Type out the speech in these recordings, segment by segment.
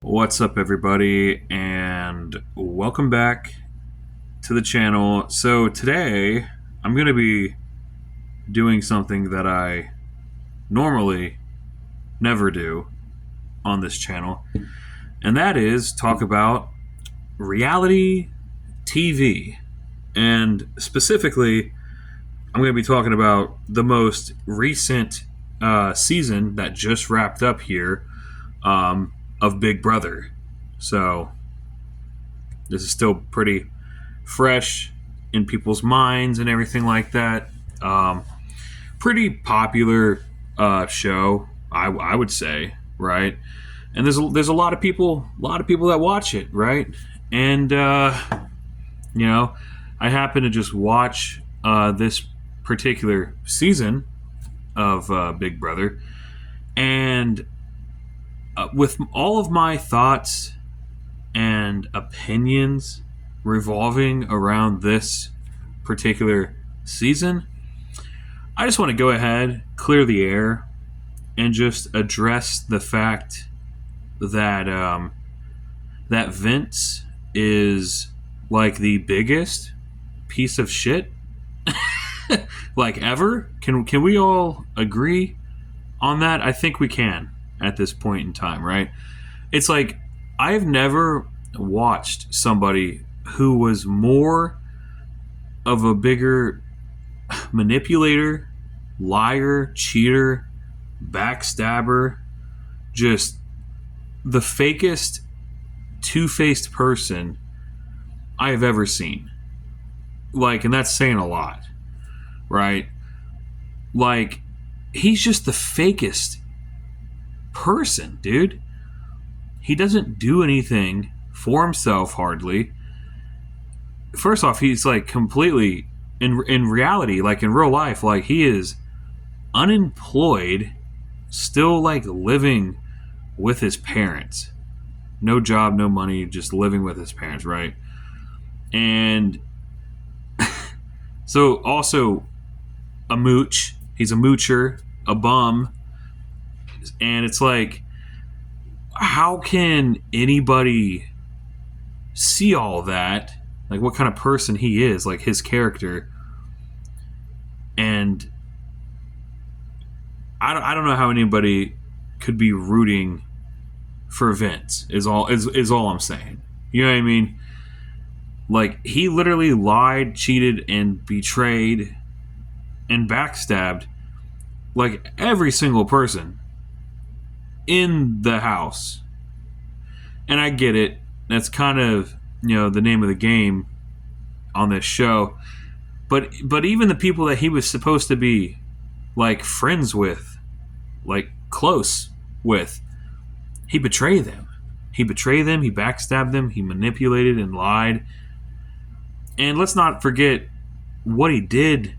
What's up, everybody, and welcome back to the channel. So, today I'm going to be doing something that I normally never do on this channel, and that is talk about reality TV. And specifically, I'm going to be talking about the most recent season that just wrapped up here. Of Big Brother. So this is still pretty fresh in people's minds and everything like that. Pretty popular show, I would say, right? And there's a lot of people that watch it, right? And I happen to just watch this particular season of Big Brother, and with all of my thoughts and opinions revolving around this particular season, I just want to go ahead, clear the air, and just address the fact that that Vince is like the biggest piece of shit like ever. Can we all agree on that? I think we can at this point in time, right? It's like I've never watched somebody who was more of a bigger manipulator, liar, cheater, backstabber, just the fakest, two-faced person I have ever seen. Like, and that's saying a lot, right? Like, he's just the fakest person, dude. He doesn't do anything for himself hardly. First off, he's like completely in reality, like in real life, like he is unemployed, still like living with his parents. No job, no money, just living with his parents, right? And so also a mooch. He's a moocher, a bum. And it's like, how can anybody see all that? Like, what kind of person he is, like his character. And I don't know how anybody could be rooting for Vince, is all I'm saying. You know what I mean? Like, he literally lied, cheated, and betrayed and backstabbed like every single person in the house. And I get it. That's kind of, the name of the game on this show. But even the people that he was supposed to be like friends with, like close with, he betrayed them. He backstabbed them, he manipulated and lied. And let's not forget what he did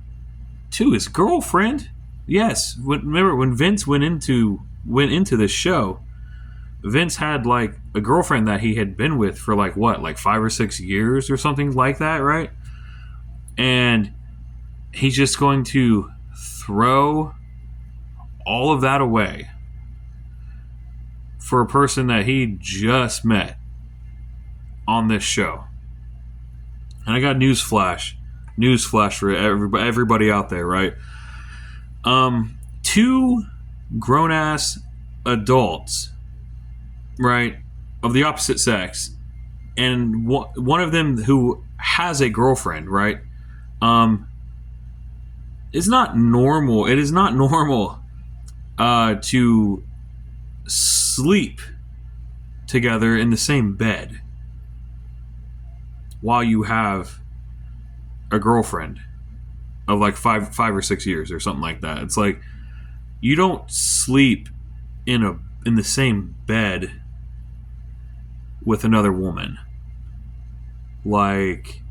to his girlfriend. Yes, remember when Vince went into this show, Vince had like a girlfriend that he had been with for like 5 or 6 years or something like that, right? And he's just going to throw all of that away for a person that he just met on this show. And I got newsflash for everybody out there, right? Two grown-ass adults, right, of the opposite sex, and one of them who has a girlfriend, right, is not normal. It is not normal to sleep together in the same bed while you have a girlfriend of like five or 6 years or something like that. It's like, you don't sleep in the same bed with another woman. Like,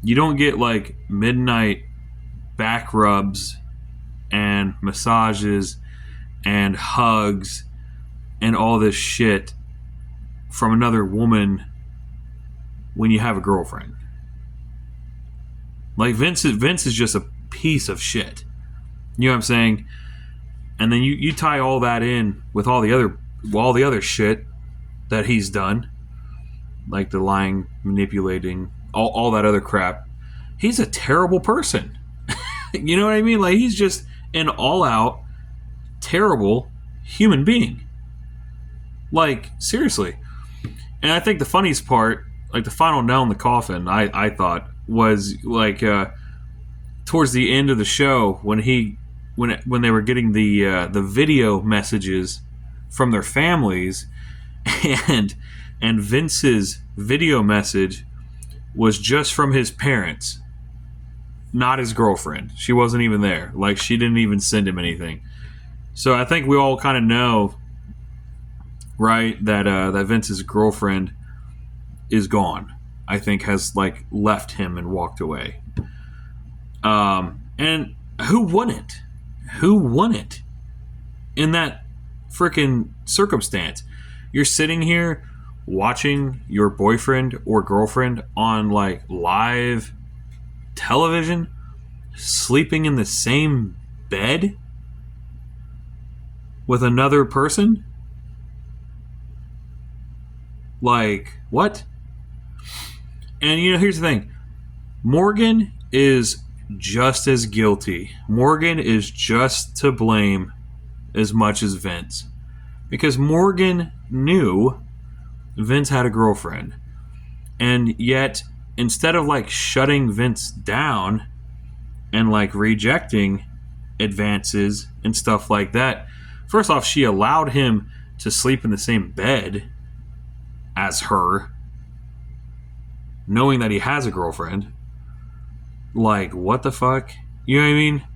you don't get like midnight back rubs and massages and hugs and all this shit from another woman when you have a girlfriend. Like, Vince is just a piece of shit. You know what I'm saying? And then you tie all that in with all the other shit that he's done, like the lying, manipulating, all that other crap. He's a terrible person. You know what I mean? Like, he's just an all-out terrible human being. Like, seriously. And I think the funniest part, like the final nail in the coffin, I thought, was like towards the end of the show when they were getting the video messages from their families, and Vince's video message was just from his parents, not his girlfriend. She wasn't even there. Like, she didn't even send him anything. So I think we all kind of know, right, that Vince's girlfriend is gone. I think has like left him and walked away. And who wouldn't? Who wouldn't? In that freaking circumstance, you're sitting here watching your boyfriend or girlfriend on like live television, sleeping in the same bed with another person. Like, what? And here's the thing. Morgan is just as guilty. Morgan is just to blame as much as Vince. Because Morgan knew Vince had a girlfriend. And yet, instead of like shutting Vince down and like rejecting advances and stuff like that, first off, she allowed him to sleep in the same bed as her, knowing that he has a girlfriend. Like, what the fuck? You know what I mean?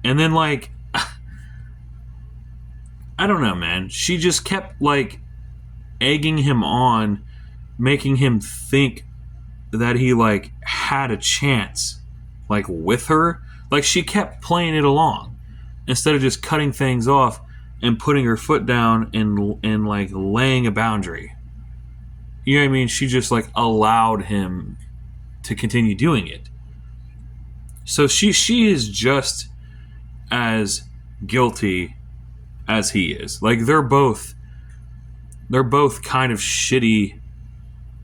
And then, like, I don't know, man. She just kept, like, egging him on, making him think that he, like, had a chance, like, with her. Like, she kept playing it along instead of just cutting things off and putting her foot down and like, laying a boundary. You know what I mean? She just, like, allowed him to continue doing it. So she is just as guilty as he is. Like, they're both kind of shitty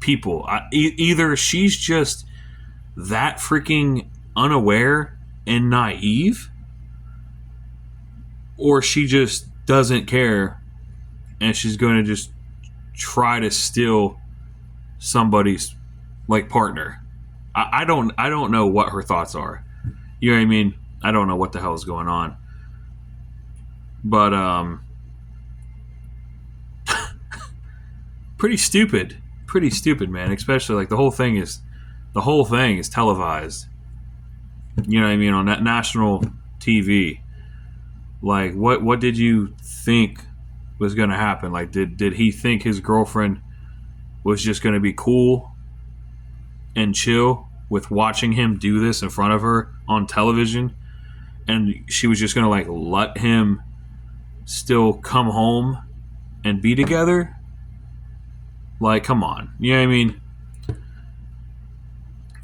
people. Either she's just that freaking unaware and naive, or she just doesn't care and she's going to just try to steal somebody's like partner. I don't know what her thoughts are. You know what I mean? I don't know what the hell is going on. But pretty stupid, man. Especially like the whole thing is televised. You know what I mean, on that national TV. Like, what did you think was going to happen? Like, did he think his girlfriend was just going to be cool and chill with watching him do this in front of her on television, and she was just going to like let him still come home and be together? Like, come on. You know what I mean?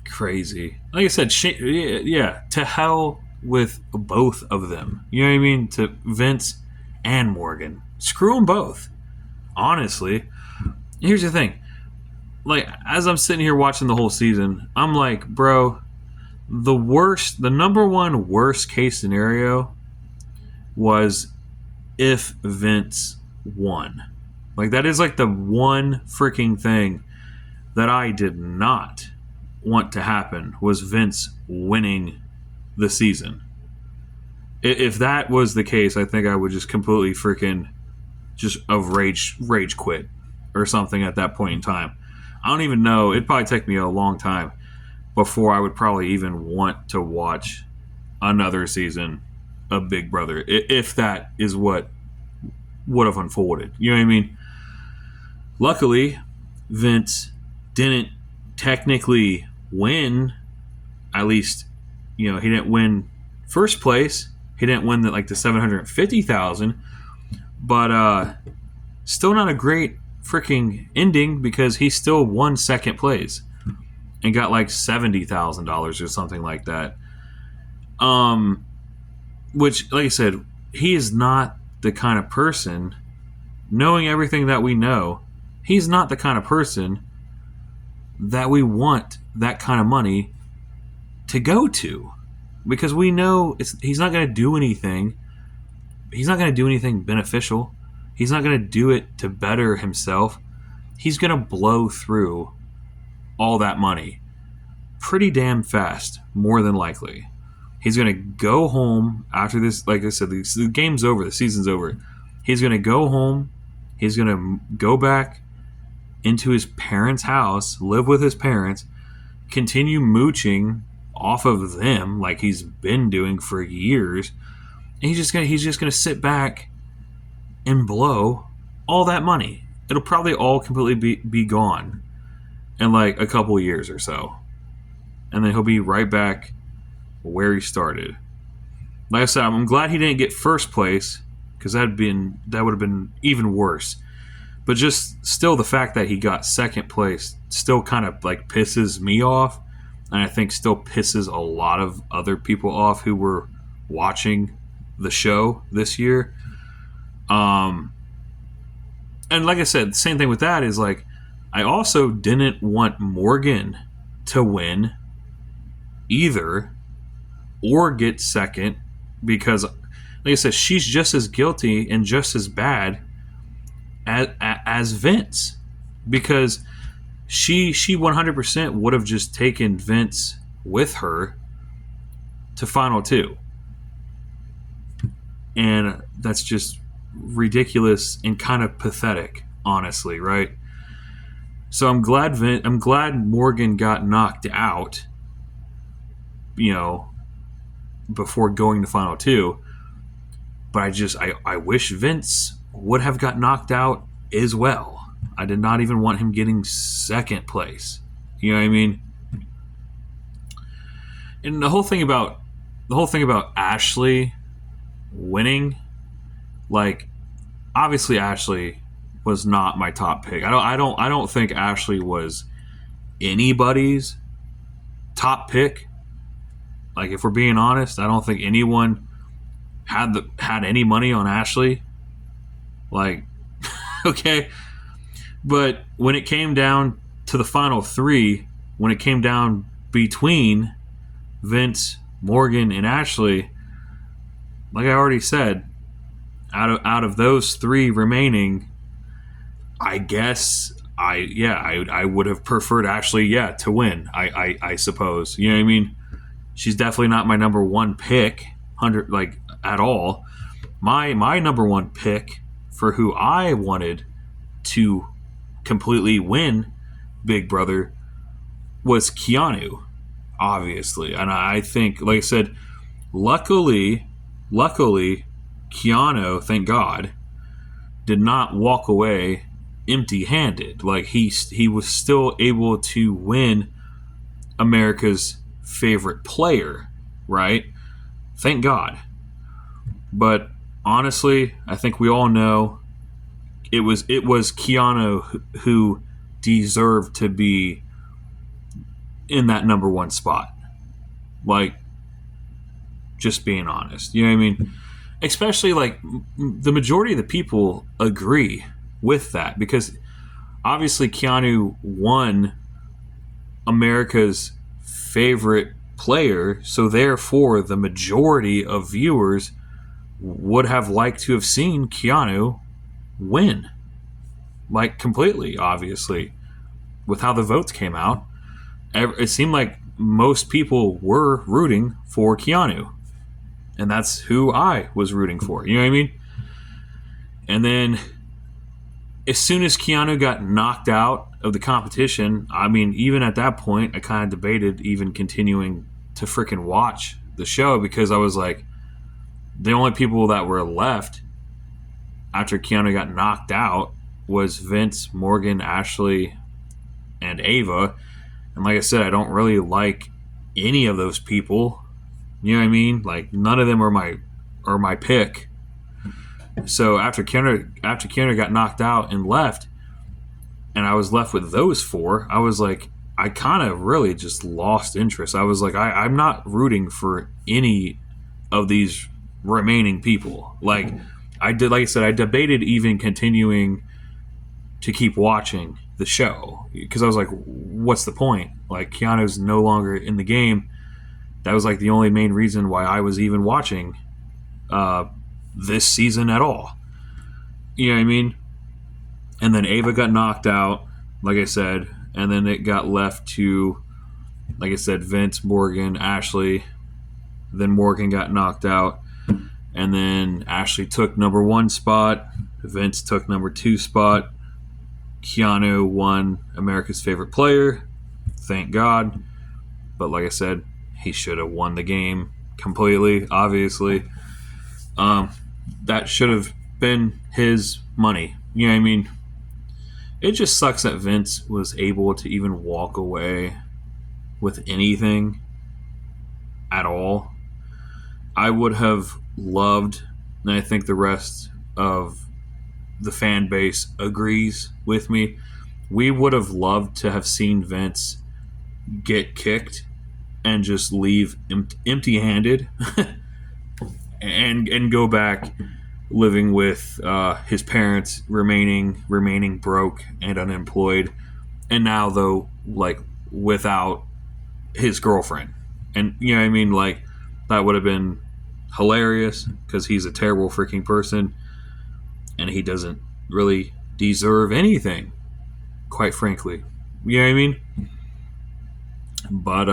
Crazy. Like I said, yeah, to hell with both of them. You know what I mean? To Vince and Morgan. Screw them both. Honestly. Here's the thing. Like, as I'm sitting here watching the whole season, I'm like, bro, the number one worst case scenario was if Vince won. Like, that is like the one freaking thing that I did not want to happen, was Vince winning the season. If that was the case, I think I would just completely freaking just rage quit or something at that point in time. I don't even know. It'd probably take me a long time before I would probably even want to watch another season of Big Brother, if that is what would have unfolded. You know what I mean? Luckily, Vince didn't technically win. At least, he didn't win first place. He didn't win the $750,000, but still not a great freaking ending, because he still won second place and got like $70,000 or something like that. Which, like I said, he is not the kind of person, knowing everything that we know, He's not the kind of person that we want that kind of money to go to, because we know he's not going to do anything. He's not going to do anything beneficial. He's not going to do it to better himself. He's going to blow through all that money pretty damn fast, more than likely. He's going to go home after this. Like I said, the game's over. The season's over. He's going to go home. He's going to go back into his parents' house, live with his parents, continue mooching off of them like he's been doing for years. And he's just gonna sit back and blow all that money. It'll probably all completely be gone in like a couple of years or so. And then he'll be right back where he started. Like I said, I'm glad he didn't get first place, because that would have been even worse. But just still, the fact that he got second place still kind of like pisses me off, and I think still pisses a lot of other people off who were watching the show this year. And like I said, the same thing with that is like, I also didn't want Morgan to win either or get second, because like I said, she's just as guilty and just as bad as Vince, because she 100% would have just taken Vince with her to Final Two, and that's just ridiculous and kind of pathetic, honestly, right? So I'm glad Morgan got knocked out, before going to Final Two. But I wish Vince would have got knocked out as well. I did not even want him getting second place. You know what I mean? And the whole thing about Ashley winning, like, obviously Ashley was not my top pick. I don't think Ashley was anybody's top pick. Like, if we're being honest, I don't think anyone had any money on Ashley. Like, okay. But when it came down to the final three, when it came down between Vince, Morgan, and Ashley, like I already said, out of those three remaining, I guess I would have preferred Ashley, to win. I suppose. You know what I mean? She's definitely not my number one pick, at all. My number one pick for who I wanted to completely win Big Brother was Keanu, obviously. And I think, like I said, luckily, Keanu, thank God, did not walk away empty-handed. Like, he was still able to win America's favorite player, right? Thank God. But honestly, I think we all know it was Keanu who deserved to be in that number one spot. Like, just being honest. You know what I mean? Especially, like, the majority of the people agree with that, because obviously Keanu won America's favorite player, so therefore the majority of viewers would have liked to have seen Keanu win. Like, completely, obviously. With how the votes came out, it seemed like most people were rooting for Keanu. And that's who I was rooting for. You know what I mean? And then, as soon as Keanu got knocked out of the competition, I mean, even at that point, I kind of debated even continuing to freaking watch the show, because I was like, the only people that were left after Keanu got knocked out was Vince, Morgan, Ashley, and Ava. And like I said, I don't really like any of those people. You know what I mean? Like, none of them are my pick. So after Keanu got knocked out and left, and I was left with those four, I was like, I kind of really just lost interest. I was like, I'm not rooting for any of these remaining people. Like, I said, I debated even continuing to keep watching the show, because I was like, what's the point? Like, Keanu's no longer in the game. That was like the only main reason why I was even watching this season at all. You know what I mean? And then Ava got knocked out, like I said, and then it got left to, like I said, Vince, Morgan, Ashley. Then Morgan got knocked out, and then Ashley took number 1 spot. Vince took number 2 spot. Keanu won America's Favorite Player. Thank God. But like I said, he should have won the game completely, obviously. That should have been his money. You know what I mean? It just sucks that Vince was able to even walk away with anything at all. I would have loved, and I think the rest of the fan base agrees with me, we would have loved to have seen Vince get kicked and just leave empty-handed and go back living with his parents, remaining broke and unemployed, and now though, like, without his girlfriend. And you know what I mean, like, that would have been hilarious, because he's a terrible freaking person and he doesn't really deserve anything, quite frankly. You know what I mean? But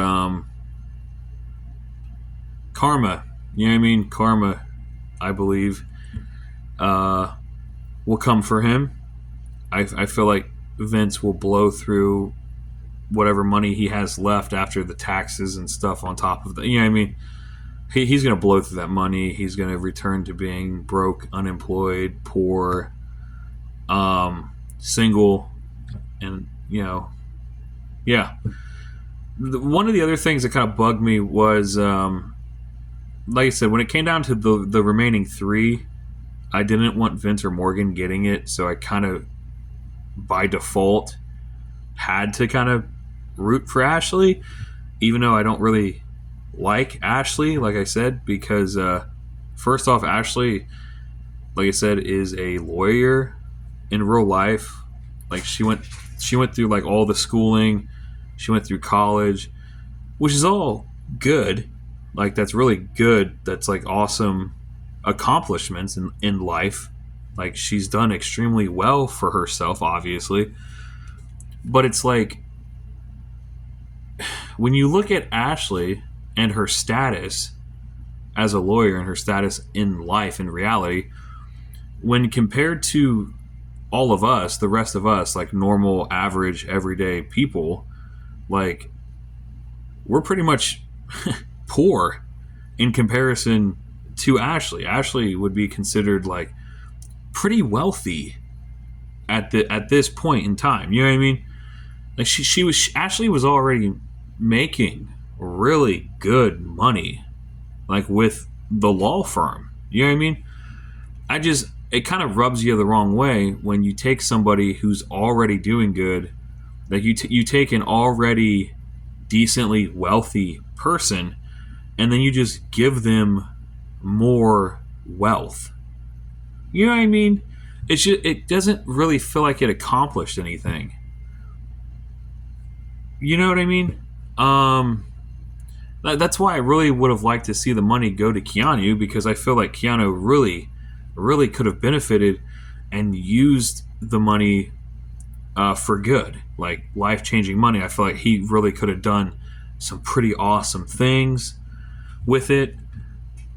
karma, you know what I mean? Karma, I believe, will come for him. I feel like Vince will blow through whatever money he has left after the taxes and stuff on top of that. You know what I mean? He's going to blow through that money. He's going to return to being broke, unemployed, poor, single, and, you know, yeah. One of the other things that kind of bugged me was, like I said, when it came down to the remaining 3, I didn't want Vince or Morgan getting it, so I kind of, by default, had to kind of root for Ashley, even though I don't really like Ashley, like I said, because first off, Ashley, like I said, is a lawyer in real life. Like, she went through like all the schooling, she went through college, which is all good. Like, that's really good. That's like awesome accomplishments in life. Like, she's done extremely well for herself, obviously. But it's like, when you look at Ashley and her status as a lawyer and her status in life, in reality, when compared to all of us, the rest of us, like normal, average, everyday people, like, we're pretty much poor in comparison to Ashley. Ashley would be considered like pretty wealthy at this point in time. You know what I mean? Like, Ashley was already making really good money, like, with the law firm. You know what I mean? It kind of rubs you the wrong way when you take somebody who's already doing good, like you take an already decently wealthy person, and then you just give them more wealth. You know what I mean? It doesn't really feel like it accomplished anything. You know what I mean? That's why I really would have liked to see the money go to Keanu, because I feel like Keanu really, really could have benefited and used the money for good, like life-changing money. I feel like he really could have done some pretty awesome things with it,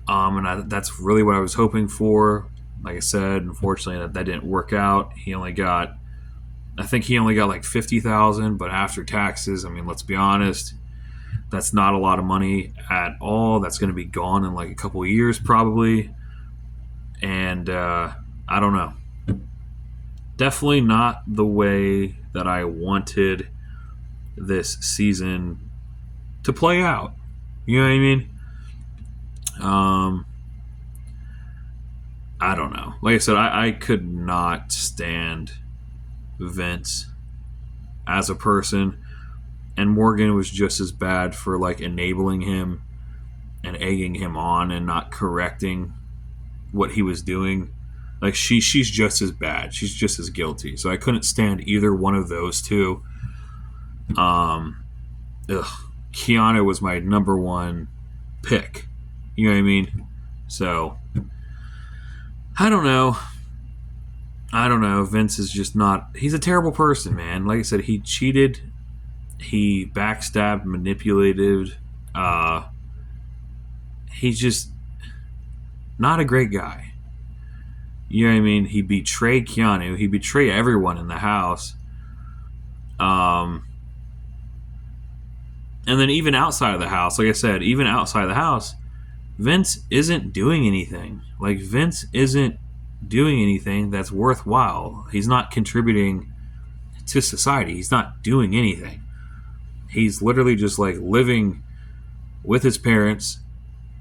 and that's really what I was hoping for. Like I said, unfortunately, that didn't work out. I think he only got like $50,000, but after taxes, I mean, let's be honest, that's not a lot of money at all. That's going to be gone in like a couple of years probably, and I don't know. Definitely not the way that I wanted this season to play out. You know what I mean? I don't know. Like I said, I could not stand Vince as a person, and Morgan was just as bad for like enabling him and egging him on and not correcting what he was doing. Like she's just as bad. She's just as guilty. So I couldn't stand either one of those two. Um, ugh, Keanu was my number one pick. You know what I mean? So I don't know. Vince is just not. He's a terrible person, man. Like I said, he cheated. He backstabbed, manipulated. He's just not a great guy. You know what I mean? He betrayed Keanu. He betrayed everyone in the house. And then even outside of the house, like I said, even outside of the house, Vince isn't doing anything. Like, Vince isn't doing anything that's worthwhile. He's not contributing to society. He's not doing anything. He's literally just like living with his parents,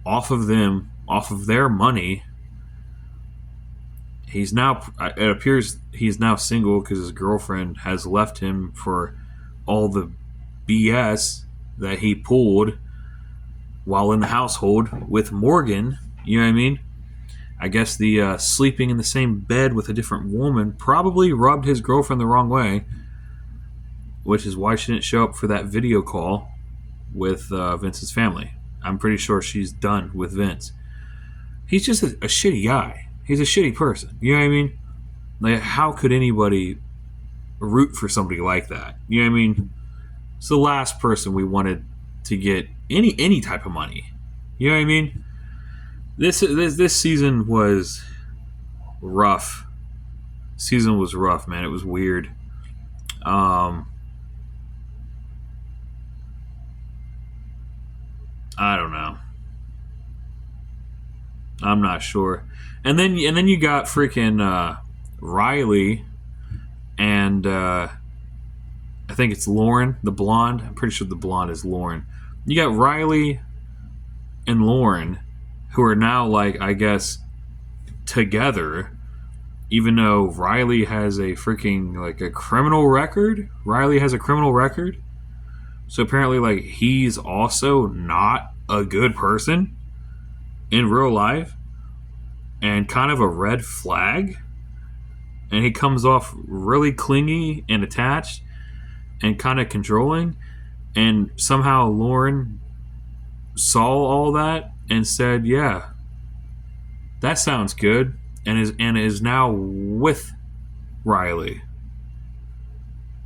off of them, off of their money. He's now, it appears he's now single because his girlfriend has left him for all the BS that he pulled while in the household with Morgan. You know what I mean? I guess the sleeping in the same bed with a different woman probably rubbed his girlfriend the wrong way, which is why she didn't show up for that video call with Vince's family. I'm pretty sure she's done with Vince. He's just a shitty guy. He's a shitty person. You know what I mean? Like, how could anybody root for somebody like that? You know what I mean? It's the last person we wanted to get any type of money. You know what I mean? This season was rough. Season was rough, man. It was weird. I don't know. I'm not sure. And then you got freaking Riley and I think it's Lauren, the blonde. I'm pretty sure the blonde is Lauren. You got Riley and Lauren, who are now, like, I guess, together, even though Riley has a freaking, like, a criminal record. Riley has a criminal record. So apparently, like, he's also not a good person in real life and kind of a red flag. And he comes off really clingy and attached and kind of controlling. And somehow Lauren saw all that and said, yeah, that sounds good, and is now with Riley.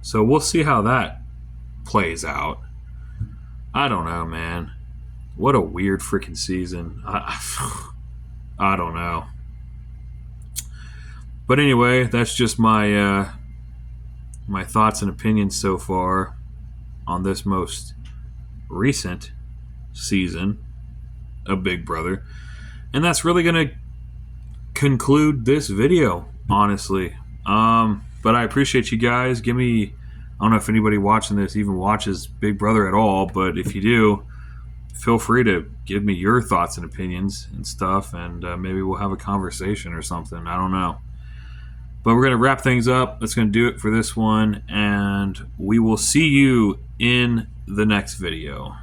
So we'll see how that plays out. I don't know, man. What a weird freaking season. I don't know. But anyway, that's just my my thoughts and opinions so far on this most recent season of Big Brother. And that's really going to conclude this video, honestly. But I appreciate you guys. Give me, I don't know if anybody watching this even watches Big Brother at all, but if you do, feel free to give me your thoughts and opinions and stuff, and maybe we'll have a conversation or something. I don't know. But we're going to wrap things up. That's going to do it for this one, and we will see you in the next video.